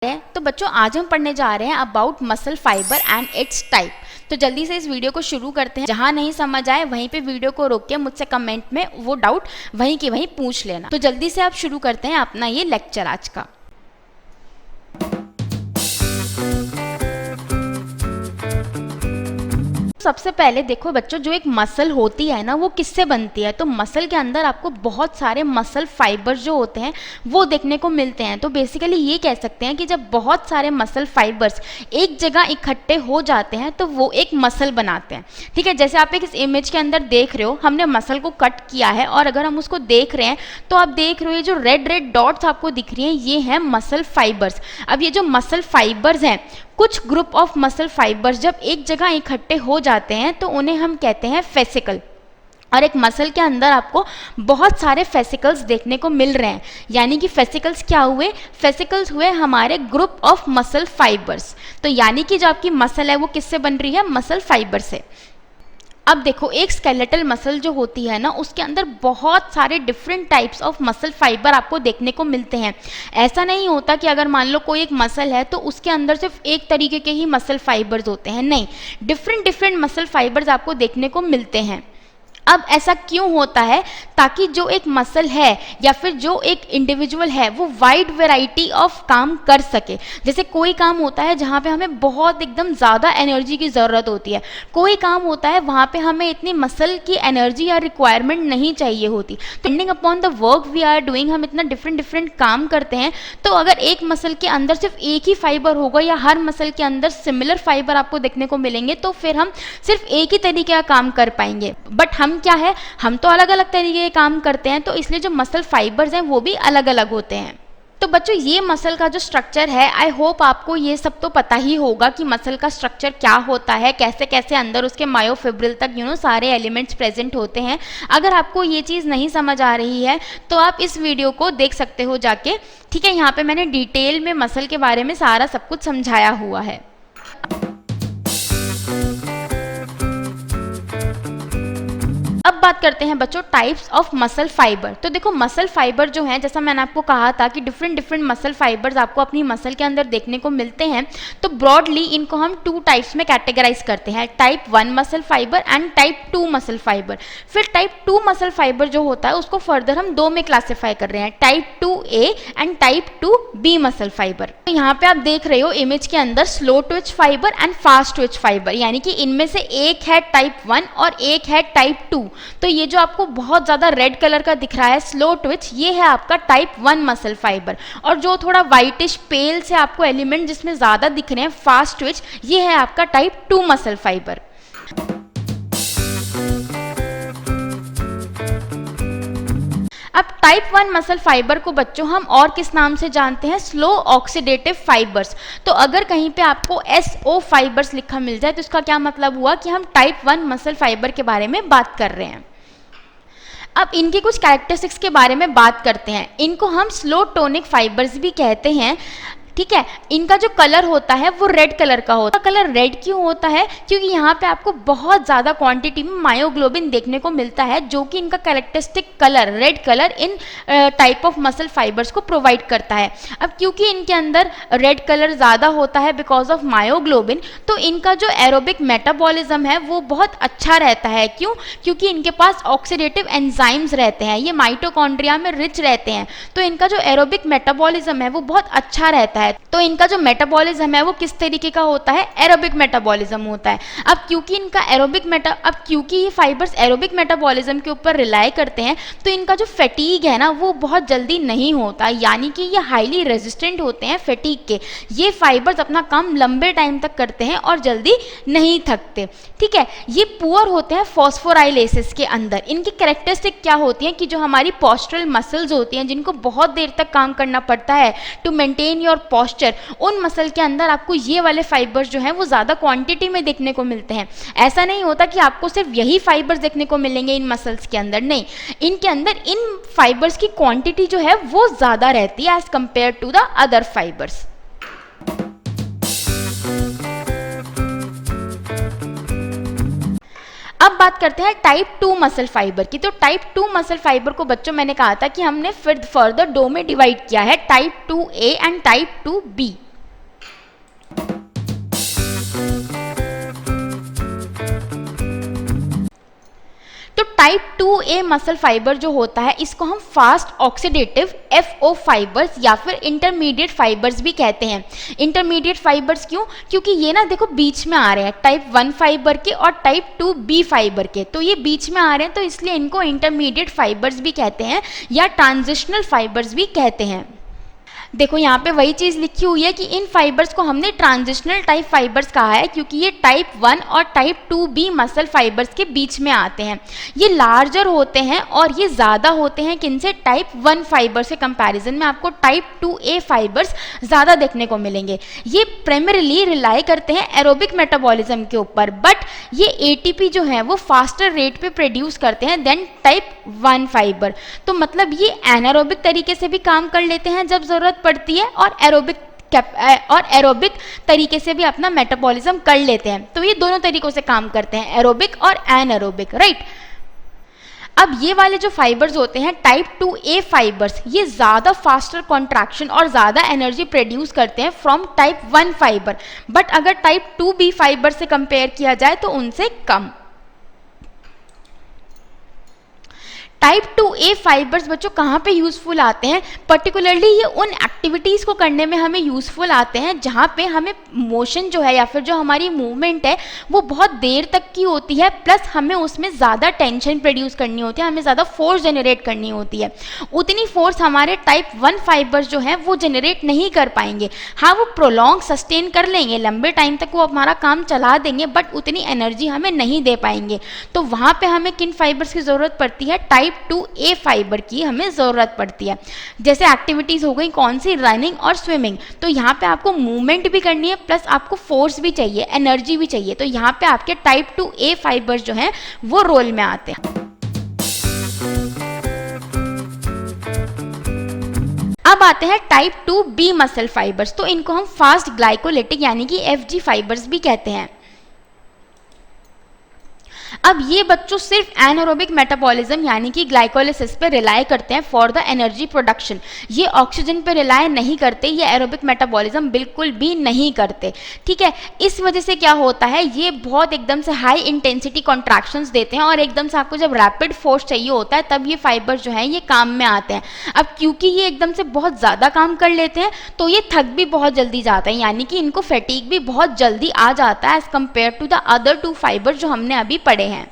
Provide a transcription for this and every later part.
तो बच्चों आज हम पढ़ने जा रहे हैं about muscle fibre and it's type. तो जल्दी से इस वीडियो को शुरू करते हैं। जहां नहीं समझ आए वहीं पे वीडियो को रोक के मुझसे कमेंट में वो डाउट वहीं के वहीं पूछ लेना। तो जल्दी से आप शुरू करते हैं अपना ये लेक्चर आज का। सबसे पहले देखो बच्चों, जो एक मसल होती है ना वो किससे बनती है। तो मसल के अंदर आपको बहुत सारे मसल फाइबर्स जो होते हैं वो देखने को मिलते हैं। तो बेसिकली ये कह सकते हैं कि जब बहुत सारे मसल फाइबर्स एक जगह इकट्ठे हो जाते हैं तो वो एक मसल बनाते हैं। ठीक है, जैसे आप एक इस इमेज के अंदर देख रहे हो, हमने मसल को कट किया है और अगर हम उसको देख रहे हैं तो आप देख रहे हो ये जो रेड रेड डॉट्स आपको दिख रही हैं ये हैं मसल फाइबर्स। अब ये जो मसल फाइबर्स हैं, कुछ ग्रुप ऑफ मसल फाइबर्स जब एक जगह इकट्ठे हो जाते हैं तो उन्हें हम कहते हैं फेसिकल। और एक मसल के अंदर आपको बहुत सारे फेसिकल्स देखने को मिल रहे हैं। यानी कि फेसिकल्स क्या हुए? फेसिकल्स हुए हमारे ग्रुप ऑफ मसल फाइबर्स। तो यानी कि जो आपकी मसल है वो किससे बन रही है? मसल फाइबर से। अब देखो, एक स्केलेटल मसल जो होती है ना उसके अंदर बहुत सारे different types of muscle fibre आपको देखने को मिलते हैं। ऐसा नहीं होता कि अगर मान लो कोई एक मसल है तो उसके अंदर सिर्फ एक तरीके के ही मसल फाइबर्स होते हैं। नहीं, डिफरेंट डिफरेंट मसल फाइबर्स आपको देखने को मिलते हैं। अब ऐसा क्यों होता है? ताकि जो एक मसल है या फिर जो एक इंडिविजुअल है वो वाइड वैरायटी ऑफ काम कर सके। जैसे कोई काम होता है जहाँ पे हमें बहुत एकदम ज़्यादा एनर्जी की ज़रूरत होती है, कोई काम होता है वहाँ पे हमें इतनी मसल की एनर्जी या रिक्वायरमेंट नहीं चाहिए होती। Depending upon the work we are doing हम इतना डिफरेंट डिफरेंट काम करते हैं। तो अगर एक मसल के अंदर सिर्फ एक ही फाइबर होगा या हर मसल के अंदर सिमिलर फाइबर आपको देखने को मिलेंगे तो फिर हम सिर्फ एक ही तरीके का काम कर पाएंगे। बट हम क्या है, हम तो अलग अलग तरीके के काम करते हैं, तो इसलिए जो मसल फाइबर्स हैं वो भी अलग अलग होते हैं। तो बच्चों ये मसल का जो स्ट्रक्चर है, आई होप आपको ये सब तो पता ही होगा कि मसल का स्ट्रक्चर क्या होता है, कैसे कैसे अंदर उसके मायोफिब्रिल तक सारे एलिमेंट्स प्रेजेंट होते हैं। अगर आपको ये चीज़ नहीं समझ आ रही है तो आप इस वीडियो को देख सकते हो जाके। ठीक है, यहाँ पे मैंने डिटेल में मसल के बारे में सारा सब कुछ समझाया हुआ है। अब बात करते हैं बच्चों टाइप्स ऑफ मसल फाइबर। तो देखो, मसल फाइबर जो हैं, जैसा मैंने आपको कहा था कि डिफरेंट डिफरेंट मसल फाइबर्स आपको अपनी मसल के अंदर देखने को मिलते हैं। तो ब्रॉडली इनको हम टू टाइप्स में कैटेगराइज करते हैं, type 1 muscle fibre and type 2 muscle fibre. फिर टाइप 2 मसल फाइबर जो होता है उसको फर्दर हम दो में क्लासीफाई कर रहे हैं, type 2A and type 2B muscle fibre. तो यहाँ पे आप देख रहे हो इमेज के अंदर slow Twitch fibre and fast Twitch fibre, यानी कि इनमें से एक है टाइप 1 और एक है टाइप 2। तो ये जो आपको बहुत ज़्यादा रेड कलर का दिख रहा है स्लो ट्विच, ये है आपका टाइप 1 मसल फाइबर। और जो थोड़ा वाइटिश पेल से आपको एलिमेंट जिसमें ज़्यादा दिख रहे हैं फास्ट ट्विच, ये है आपका टाइप 2 मसल फाइबर। अब टाइप 1 मसल फाइबर को बच्चों हम और किस नाम से जानते हैं? Slow oxidative fibres. तो अगर कहीं पे आपको SO फाइबर्स लिखा मिल जाए तो इसका क्या मतलब हुआ कि हम टाइप 1 मसल फाइबर के बारे में बात कर रहे हैं। अब इनके कुछ कैरेक्टरिस्टिक्स के बारे में बात करते हैं। इनको हम स्लो टोनिक फाइबर्स भी कहते हैं। ठीक है, इनका जो कलर होता है वो रेड कलर का होता है। कलर रेड क्यों होता है? क्योंकि यहाँ पे आपको बहुत ज़्यादा क्वांटिटी में मायोग्लोबिन देखने को मिलता है जो कि इनका characteristic colour red colour in type of muscle fibres को प्रोवाइड करता है। अब क्योंकि इनके अंदर रेड कलर ज़्यादा होता है बिकॉज ऑफ मायोग्लोबिन, तो इनका जो एरोबिक मेटाबॉलिज्म है वो बहुत अच्छा रहता है। क्यों? क्योंकि इनके पास ऑक्सीडेटिव एंजाइम्स रहते हैं, ये माइटोकॉन्ड्रिया में रिच रहते हैं, तो इनका जो एरोबिक मेटाबॉलिज्म है वो बहुत अच्छा रहता है। तो इनका जो मेटाबॉलिज्म है वो किस तरीके का होता है? एरोबिक मेटाबॉलिज्म होता है। अब क्योंकि ये फाइबर्स एरोबिक मेटाबॉलिज्म के ऊपर रिलाई करते हैं तो इनका जो फैटीग है ना वो बहुत जल्दी नहीं होता, यानी कि ये हाईली रेजिस्टेंट होते हैं फैटीग के। ये फाइबर्स अपना काम लंबे टाइम तक करते हैं और जल्दी नहीं थकते। ठीक है, ये पुअर होते हैं फॉस्फोराइलेसिस के अंदर। इनकी कैरेक्टरिस्टिक क्या होती है कि जो हमारी पोस्टरल मसल्स होती हैं जिनको बहुत देर तक काम करना पड़ता है टू मेंटेन योर पोस्चर, उन मसल के अंदर आपको ये वाले फाइबर्स जो हैं वो ज़्यादा क्वांटिटी में देखने को मिलते हैं। ऐसा नहीं होता कि आपको सिर्फ यही फाइबर्स देखने को मिलेंगे इन मसल्स के अंदर, नहीं, इनके अंदर इन फाइबर्स की क्वांटिटी जो है वो ज़्यादा रहती है as compare to the other fibers. अब बात करते हैं टाइप 2 मसल फाइबर की। तो टाइप 2 मसल फाइबर को बच्चों मैंने कहा था कि हमने फिर फर्दर दो में डिवाइड किया है, type 2A and type 2B। Type 2A muscle fibre जो होता है इसको हम फास्ट ऑक्सीडेटिव FO फाइबर्स या फिर इंटरमीडिएट फाइबर्स भी कहते हैं। इंटरमीडिएट फाइबर्स क्यों? क्योंकि ये ना देखो बीच में आ रहे हैं, टाइप 1 फाइबर के और टाइप 2B फाइबर के, तो ये बीच में आ रहे हैं, तो इसलिए इनको इंटरमीडिएट फाइबर्स भी कहते हैं या ट्रांजिशनल फाइबर्स भी कहते हैं। देखो यहाँ पे वही चीज़ लिखी हुई है कि इन फाइबर्स को हमने ट्रांजिशनल टाइप फाइबर्स कहा है क्योंकि ये टाइप 1 और टाइप 2B मसल फाइबर्स के बीच में आते हैं। ये लार्जर होते हैं और ये ज़्यादा होते हैं किनसे? टाइप 1 फाइबर से कंपैरिजन में आपको टाइप 2A फाइबर्स ज़्यादा देखने को मिलेंगे। ये प्राइमरीली रिलाई करते हैं एरोबिक मेटाबॉलिज्म के ऊपर, बट ये ATP जो है वो फास्टर रेट पे प्रोड्यूस करते हैं देन टाइप 1 फाइबर। तो मतलब ये एनारोबिक तरीके से भी काम कर लेते हैं जब ज़रूरत पड़ती है और एरोबिक तरीके से भी अपना मेटाबॉलिज्म कर लेते हैं। तो ये दोनों तरीकों से काम करते हैं, एरोबिक और एनारोबिक, राइट। अब ये वाले जो फाइबर्स होते हैं टाइप 2A फाइबर्स, ये ज़्यादा फास्टर कॉन्ट्रैक्शन और ज़्यादा एनर्जी प्रोड्यूस करते हैं फ्रॉम टाइप 1 फाइबर, बट अगर टाइप 2B फाइबर से कंपेयर किया जाए तो उनसे कम। टाइप 2A फाइबर्स बच्चों कहाँ पे यूज़फुल आते हैं? पर्टिकुलरली ये उन एक्टिविटीज़ को करने में हमें यूज़फुल आते हैं जहाँ पे हमें मोशन जो है या फिर जो हमारी मूवमेंट है वो बहुत देर तक की होती है, प्लस हमें उसमें ज़्यादा टेंशन प्रोड्यूस करनी होती है, हमें ज़्यादा फोर्स जनरेट करनी होती है। उतनी फोर्स हमारे टाइप 1 फाइबर्स जो हैं वो जनरेट नहीं कर पाएंगे। हाँ, वो प्रोलॉन्ग सस्टेन कर लेंगे, लंबे टाइम तक वो हमारा काम चला देंगे, बट उतनी एनर्जी हमें नहीं दे पाएंगे। तो वहाँ पर हमें किन फाइबर्स की ज़रूरत पड़ती है? टाइप 2A फाइबर की हमें ज़रूरत पड़ती है। जैसे एक्टिविटीज़ हो गई कौन सी? रनिंग और स्विमिंग। तो यहाँ पे आपको मूवमेंट भी करनी है, प्लस आपको फोर्स भी चाहिए, एनर्जी भी चाहिए। तो यहाँ पे आपके टाइप 2A फाइबर्स जो हैं वो रोल में आते हैं। अब आते हैं टाइप 2B मसल फाइबर्स। तो इनको हम फास्ट ग्लाइकोलिटिक यानी कि FG फाइबर्स भी कहते हैं। अब ये बच्चों सिर्फ एनारोबिक मेटाबॉलिज्म यानी कि ग्लाइकोलिसिस पे रिलाई करते हैं फॉर द एनर्जी प्रोडक्शन। ये ऑक्सीजन पे रिलाई नहीं करते, ये एरोबिक मेटाबॉलिज्म बिल्कुल भी नहीं करते, ठीक है। इस वजह से क्या होता है, ये बहुत एकदम से हाई इंटेंसिटी कॉन्ट्रैक्शंस देते हैं और एकदम से आपको जब रैपिड फोर्स चाहिए होता है तब ये फाइबर जो है ये काम में आते हैं। अब क्योंकि ये एकदम से बहुत ज़्यादा काम कर लेते हैं तो ये थक भी बहुत जल्दी जाते हैं, यानी कि इनको फैटीग भी बहुत जल्दी आ जाता है as compare to the other 2 fiber जो हमने अभी पढ़े हैं।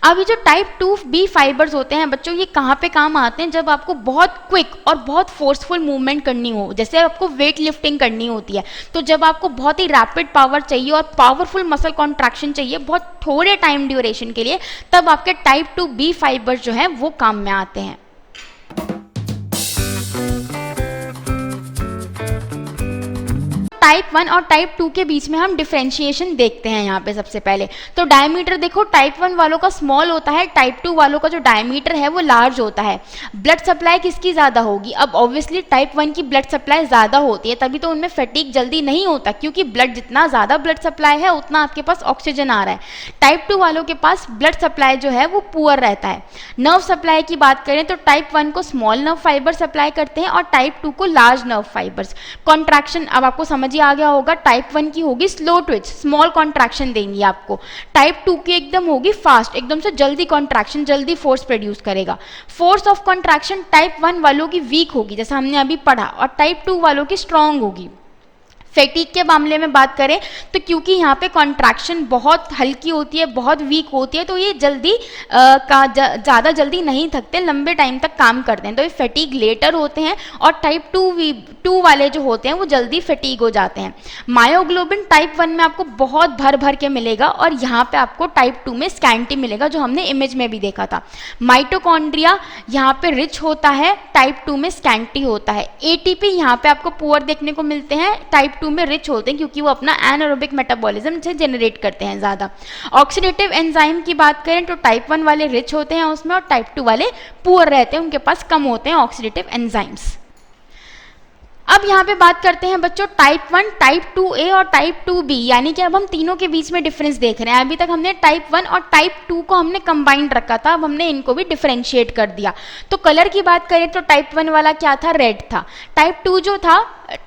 अब ये जो टाइप 2B फाइबर्स होते हैं बच्चों, ये कहाँ पे काम आते हैं? जब आपको बहुत क्विक और बहुत फोर्सफुल मूवमेंट करनी हो, जैसे आपको वेट लिफ्टिंग करनी होती है, तो जब आपको बहुत ही रैपिड पावर चाहिए और पावरफुल मसल कॉन्ट्रैक्शन चाहिए बहुत थोड़े टाइम ड्यूरेशन के लिए, तब आपके टाइप 2B फाइबर्स जो हैं वो काम में आते हैं। टाइप 1 और टाइप 2 के बीच में हम डिफरेंशिएशन देखते हैं यहाँ पे सबसे पहले। तो डायमीटर देखो, टाइप 1 वालों का स्मॉल होता है, टाइप 2 वालों का जो डायमीटर है वो लार्ज होता है। ब्लड सप्लाई किसकी ज़्यादा होगी? अब ऑब्वियसली टाइप 1 की ब्लड सप्लाई ज़्यादा होती है, तभी तो उनमें फैटीग जल्दी नहीं होता, क्योंकि ब्लड जितना ज़्यादा ब्लड सप्लाई है उतना आपके पास ऑक्सीजन आ रहा है। टाइप 2 वालों के पास ब्लड सप्लाई जो है वो पुअर रहता है। नर्व सप्लाई की बात करें तो टाइप 1 को स्मॉल नर्व फाइबर सप्लाई करते हैं और टाइप 2 को लार्ज नर्व फाइबर्स। कॉन्ट्रैक्शन अब आपको समझ आ गया होगा, टाइप 1 की होगी स्लो ट्विच, स्मॉल कॉन्ट्रैक्शन देंगी आपको। टाइप 2 की एकदम होगी फास्ट, एकदम से जल्दी कॉन्ट्रैक्शन, जल्दी फोर्स प्रोड्यूस करेगा। फोर्स ऑफ कॉन्ट्रैक्शन टाइप 1 वालों की वीक होगी जैसा हमने अभी पढ़ा, और टाइप 2 वालों की स्ट्रांग होगी। फैटीग के मामले में बात करें तो क्योंकि यहाँ पे कॉन्ट्रैक्शन बहुत हल्की होती है, बहुत वीक होती है, तो ये जल्दी ज़्यादा जल्दी नहीं थकते, लंबे टाइम तक काम करते हैं, तो ये फैटीग लेटर होते हैं। और टाइप 2 वाले जो होते हैं वो जल्दी फैटीग हो जाते हैं। मायोग्लोबिन टाइप 1 में आपको बहुत भर भर के मिलेगा और यहाँ पे आपको टाइप 2 में स्कैंटी मिलेगा, जो हमने इमेज में भी देखा था। माइटोकॉन्ड्रिया यहाँ पे रिच होता है, टाइप 2 में स्कैंटी होता है। ATP यहाँ पे आपको पुअर देखने को मिलते हैं, टाइप 2 में रिच होते हैं क्योंकि वो अपना एनारोबिक मेटाबॉलिज्म से जनरेट करते हैं ज़्यादा। ऑक्सीडेटिव एंजाइम की बात करें तो टाइप 1 वाले रिच होते हैं उसमें, और टाइप 2 वाले पुअर रहते हैं, उनके पास कम होते हैं ऑक्सीडेटिव एंजाइम्स। अब यहाँ पे बात करते हैं बच्चों टाइप 1, टाइप 2A और टाइप 2B, यानी कि अब हम तीनों के बीच में डिफरेंस देख रहे हैं। अभी तक हमने टाइप 1 और टाइप 2 को हमने कंबाइंड रखा था, अब हमने इनको भी डिफरेंशिएट कर दिया। तो कलर की बात करें तो टाइप 1 वाला क्या था? रेड था। टाइप 2 जो था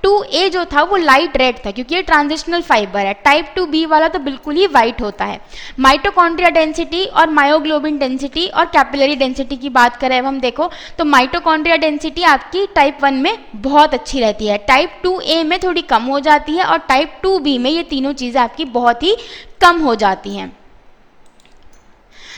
2A जो था वो लाइट रेड था क्योंकि ये ट्रांजिशनल फाइबर है। टाइप 2B वाला तो बिल्कुल ही वाइट होता है। माइटोकॉन्ड्रिया डेंसिटी और मायोग्लोबिन डेंसिटी और कैपिलरी डेंसिटी की बात करें अब हम देखो तो माइटोकॉन्ड्रिया डेंसिटी आपकी टाइप 1 में बहुत अच्छी रहती है, टाइप 2A में थोड़ी कम हो जाती है और टाइप 2B में ये तीनों चीज़ें आपकी बहुत ही कम हो जाती हैं।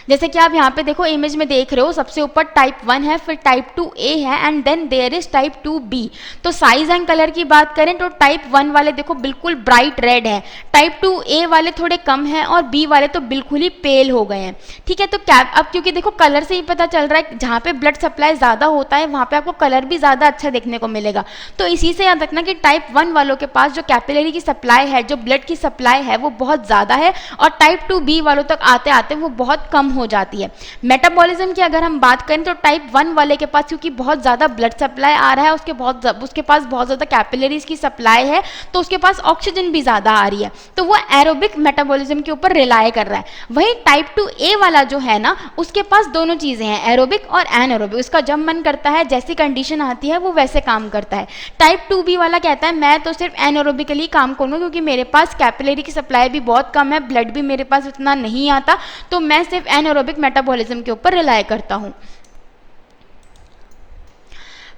जैसे कि आप यहाँ पे देखो इमेज में देख रहे हो, सबसे ऊपर टाइप 1 है, फिर टाइप 2A है and then there is type 2B। तो साइज एंड कलर की बात करें तो टाइप 1 वाले देखो बिल्कुल ब्राइट रेड है, टाइप 2A वाले थोड़े कम हैं और B वाले तो बिल्कुल ही पेल हो गए हैं। ठीक है, तो क्या अब क्योंकि देखो कलर से ही पता चल रहा है, जहाँ पे ब्लड सप्लाई ज़्यादा होता है वहाँ पे आपको कलर भी ज़्यादा अच्छा देखने को मिलेगा। तो इसी से याद रखना कि टाइप 1 वालों के पास जो कैपिलरी की सप्लाई है, जो ब्लड की सप्लाई है वो बहुत ज़्यादा है और टाइप 2B वालों तक आते आते वो बहुत कम हो जाती है। मेटाबॉलिज्म की अगर हम बात करें तो टाइप 1 वाले के पास क्योंकि बहुत ज़्यादा ब्लड सप्लाई आ रहा है, उसके पास बहुत ज़्यादा कैपिलरीज की सप्लाई है, तो उसके पास ऑक्सीजन भी ज़्यादा आ रही है, तो वो एरोबिक मेटाबॉलिज्म के ऊपर रिलाय कर रहा है। वहीं टाइप 2A वाला जो है ना, उसके पास दोनों चीज़ें हैं, एरोबिक और एनएरोबिक। उसका जब मन करता है, जैसी कंडीशन आती है वो वैसे काम करता है। टाइप 2B वाला कहता है मैं तो सिर्फ एनएरोबिकली काम करूँगा क्योंकि मेरे पास कैपिलरी की सप्लाई भी बहुत कम है, ब्लड भी मेरे पास इतना नहीं आता, तो मैं सिर्फ एनएरोबिक मेटाबॉलिज्म के ऊपर रिलाय करता हूं।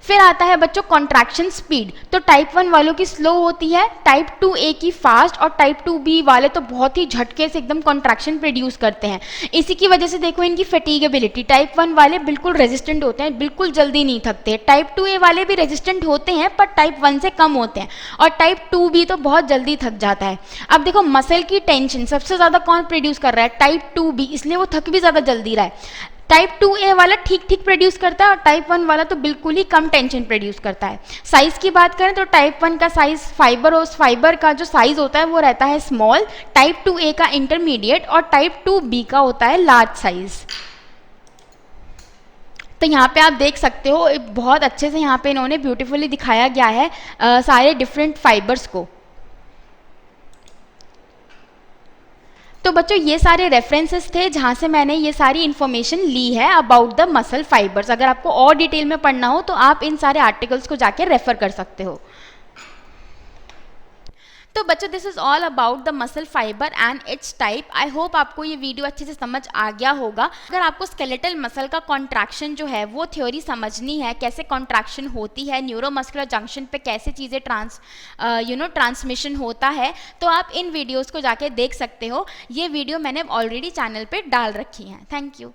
फिर आता है बच्चों कॉन्ट्रैक्शन स्पीड। तो टाइप 1 वालों की स्लो होती है, टाइप 2A की फास्ट और टाइप 2B वाले तो बहुत ही झटके से एकदम कॉन्ट्रैक्शन प्रोड्यूस करते हैं। इसी की वजह से देखो इनकी फटीगेबिलिटी, टाइप 1 वाले बिल्कुल रेजिस्टेंट होते हैं, बिल्कुल जल्दी नहीं थकते। टाइप 2A वाले भी रेजिस्टेंट होते हैं पर टाइप 1 से कम होते हैं और टाइप 2B तो बहुत जल्दी थक जाता है। अब देखो मसल की टेंशन सबसे ज़्यादा कौन प्रोड्यूस कर रहा है, टाइप 2B, इसलिए वो थक भी ज़्यादा जल्दी रहा है। टाइप 2A वाला ठीक ठीक प्रोड्यूस करता है और टाइप 1 वाला तो बिल्कुल ही कम टेंशन प्रोड्यूस करता है। साइज़ की बात करें तो टाइप 1 का साइज़ फाइबर का जो साइज़ होता है वो रहता है स्मॉल, टाइप 2A का इंटरमीडिएट और टाइप 2B का होता है लार्ज साइज़। तो यहाँ पे आप देख सकते हो बहुत अच्छे से यहाँ पे इन्होंने ब्यूटीफुली दिखाया गया है सारे डिफरेंट फाइबर्स को। तो बच्चों ये सारे रेफरेंसेस थे जहाँ से मैंने ये सारी इन्फॉर्मेशन ली है अबाउट द मसल फाइबर्स। अगर आपको और डिटेल में पढ़ना हो तो आप इन सारे आर्टिकल्स को जाके रेफर कर सकते हो। तो बच्चों this is all about the muscle fibre and it's type. I hope आपको ये वीडियो अच्छे से समझ आ गया होगा। अगर आपको स्केलेटल मसल का कॉन्ट्रैक्शन जो है वो थ्योरी समझनी है, कैसे कॉन्ट्रैक्शन होती है, न्यूरोमस्कुलर जंक्शन पे कैसे चीज़ें ट्रांसमिशन होता है, तो आप इन वीडियोज़ को जाके देख सकते हो। ये वीडियो मैंने ऑलरेडी चैनल पर डाल रखी हैं। Thank you.